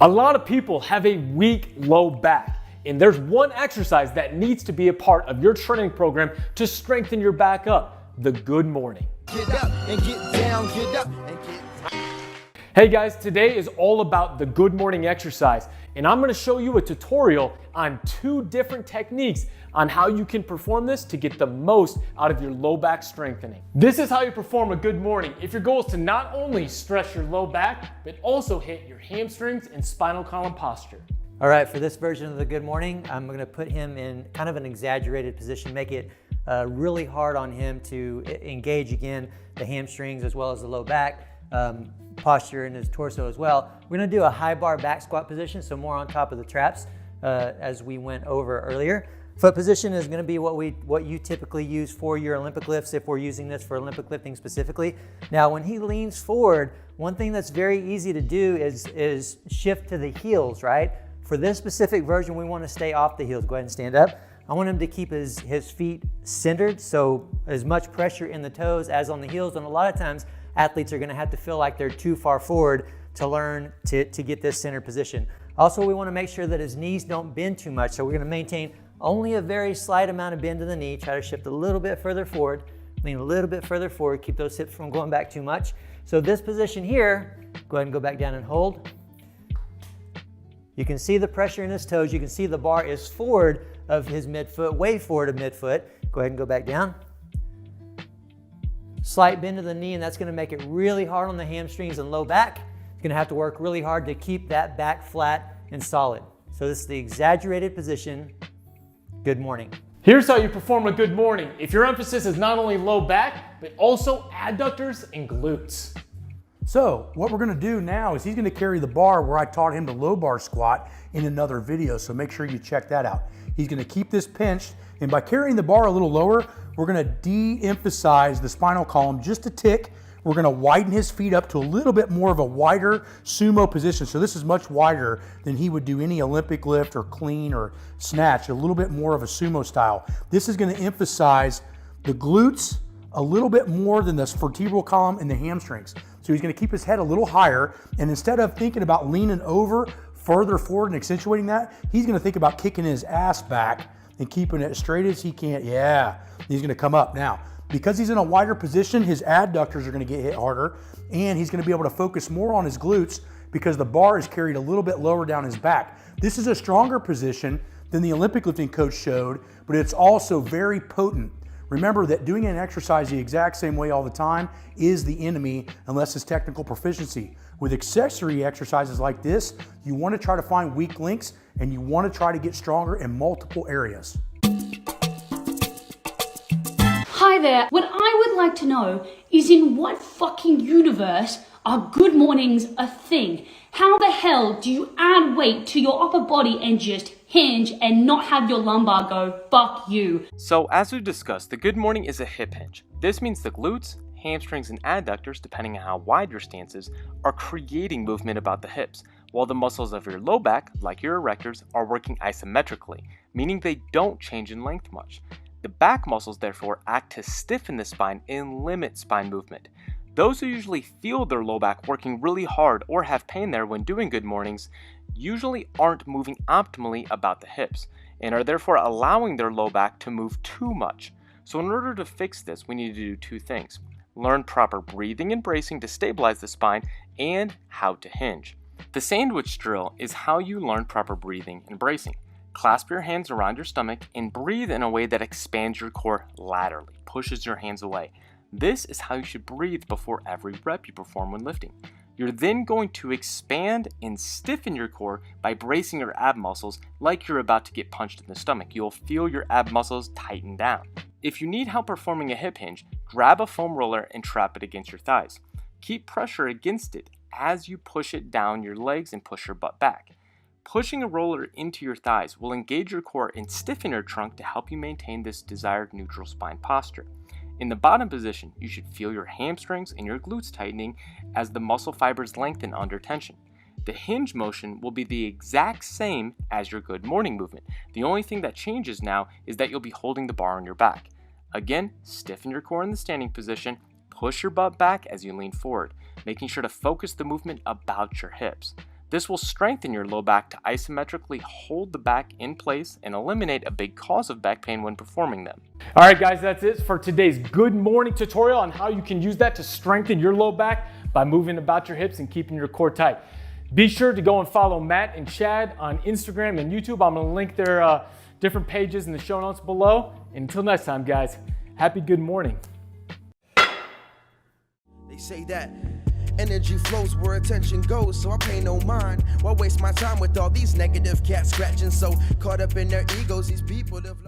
A lot of people have a weak low back, and there's one exercise that needs to be a part of your training program to strengthen your back up: the good morning. Get up and get down, get up and get down. Hey guys, today is all about the good morning exercise, and I'm gonna show you a tutorial on 2 different techniques on how you can perform this to get the most out of your low back strengthening. This is how you perform a good morning if your goal is to not only stress your low back, but also hit your hamstrings and spinal column posture. All right, for this version of the good morning, I'm gonna put him in kind of an exaggerated position, make it really hard on him to engage again the hamstrings as well as the low back, posture in his torso as well. We're gonna do a high bar back squat position, so more on top of the traps as we went over earlier. Foot position is gonna be what you typically use for your Olympic lifts if we're using this for Olympic lifting specifically. Now, when he leans forward, one thing that's very easy to do is shift to the heels, right? For this specific version, we wanna stay off the heels. Go ahead and stand up. I want him to keep his feet centered, so as much pressure in the toes as on the heels, and a lot of times, athletes are gonna have to feel like they're too far forward to learn to get this center position. Also, we wanna make sure that his knees don't bend too much, so we're gonna maintain only a very slight amount of bend to the knee. Try to shift a little bit further forward, lean a little bit further forward, keep those hips from going back too much. So this position here, go ahead and go back down and hold. You can see the pressure in his toes. You can see the bar is forward of his midfoot, way forward of midfoot. Go ahead and go back down. Slight bend to the knee, and that's gonna make it really hard on the hamstrings and low back. You're gonna have to work really hard to keep that back flat and solid. So this is the exaggerated position. Good morning. Here's how you perform a good morning if your emphasis is not only low back, but also adductors and glutes. So what we're gonna do now is he's gonna carry the bar where I taught him to low bar squat in another video, so make sure you check that out. He's gonna keep this pinched, and by carrying the bar a little lower, we're gonna de-emphasize the spinal column just a tick. We're gonna widen his feet up to a little bit more of a wider sumo position. So this is much wider than he would do any Olympic lift or clean or snatch, a little bit more of a sumo style. This is gonna emphasize the glutes a little bit more than the vertebral column and the hamstrings. So he's gonna keep his head a little higher, and instead of thinking about leaning over further forward and accentuating that, he's gonna think about kicking his ass back and keeping it as straight as he can. Yeah, he's gonna come up. Now, because he's in a wider position, his adductors are gonna get hit harder, and he's gonna be able to focus more on his glutes because the bar is carried a little bit lower down his back. This is a stronger position than the Olympic lifting coach showed, but it's also very potent. Remember that doing an exercise the exact same way all the time is the enemy unless it's technical proficiency. With accessory exercises like this, you want to try to find weak links, and you want to try to get stronger in multiple areas. Hi there, what I would like to know is in what fucking universe are good mornings a thing? How the hell do you add weight to your upper body and just hinge and not have your lumbar go, fuck you? So as we've discussed, the good morning is a hip hinge. This means the glutes, hamstrings, and adductors, depending on how wide your stance is, are creating movement about the hips, while the muscles of your low back, like your erectors, are working isometrically, meaning they don't change in length much. The back muscles therefore act to stiffen the spine and limit spine movement. Those who usually feel their low back working really hard or have pain there when doing good mornings usually aren't moving optimally about the hips and are therefore allowing their low back to move too much. So in order to fix this, we need to do 2 things. Learn proper breathing and bracing to stabilize the spine, and how to hinge. The sandwich drill is how you learn proper breathing and bracing. Clasp your hands around your stomach and breathe in a way that expands your core laterally, pushes your hands away. This is how you should breathe before every rep you perform when lifting. You're then going to expand and stiffen your core by bracing your ab muscles like you're about to get punched in the stomach. You'll feel your ab muscles tighten down. If you need help performing a hip hinge, grab a foam roller and trap it against your thighs. Keep pressure against it as you push it down your legs and push your butt back. Pushing a roller into your thighs will engage your core and stiffen your trunk to help you maintain this desired neutral spine posture. In the bottom position, you should feel your hamstrings and your glutes tightening as the muscle fibers lengthen under tension. The hinge motion will be the exact same as your good morning movement. The only thing that changes now is that you'll be holding the bar on your back. Again, stiffen your core in the standing position, push your butt back as you lean forward, making sure to focus the movement about your hips. This will strengthen your low back to isometrically hold the back in place and eliminate a big cause of back pain when performing them. All right, guys, that's it for today's good morning tutorial on how you can use that to strengthen your low back by moving about your hips and keeping your core tight. Be sure to go and follow Matt and Chad on Instagram and YouTube. I'm gonna link their different pages in the show notes below. And until next time, guys, happy good morning. They say that energy flows where attention goes, so I pay no mind. Why waste my time with all these negative cats scratching? So caught up in their egos, these people have